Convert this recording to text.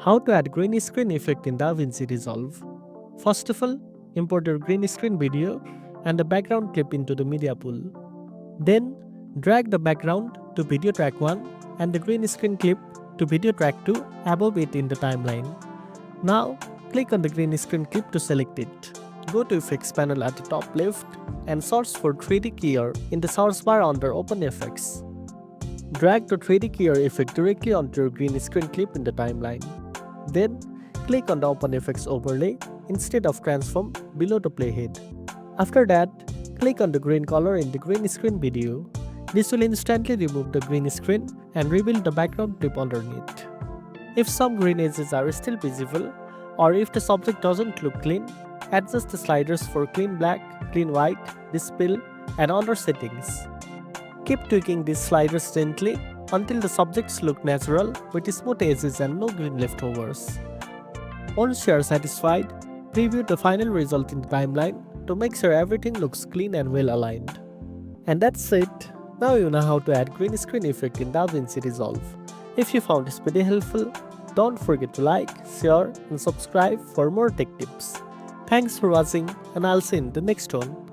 How to add green screen effect in DaVinci Resolve. First of all, import your green screen video and the background clip into the media pool. Then, drag the background to video track 1 and the green screen clip to video track 2 above it in the timeline. Now, click on the green screen clip to select it. Go to Effects panel at the top left and search for 3D keyer in the search bar under Open Effects. Drag the 3D keyer effect directly onto your green screen clip in the timeline. Then, click on the Open Effects overlay instead of transform below the playhead. After that, click on the green color in the green screen video. This will instantly remove the green screen and reveal the background clip underneath. If some green edges are still visible, or if the subject doesn't look clean, adjust the sliders for clean black, clean white, Despill, and other settings. Keep tweaking these sliders gently until the subjects look natural with smooth edges and no green leftovers. Once you are satisfied, preview the final result in the timeline to make sure everything looks clean and well aligned. And that's it. Now you know how to add green screen effect in DaVinci Resolve. If you found this video helpful, don't forget to like, share and subscribe for more tech tips. Thanks for watching and I'll see you in the next one.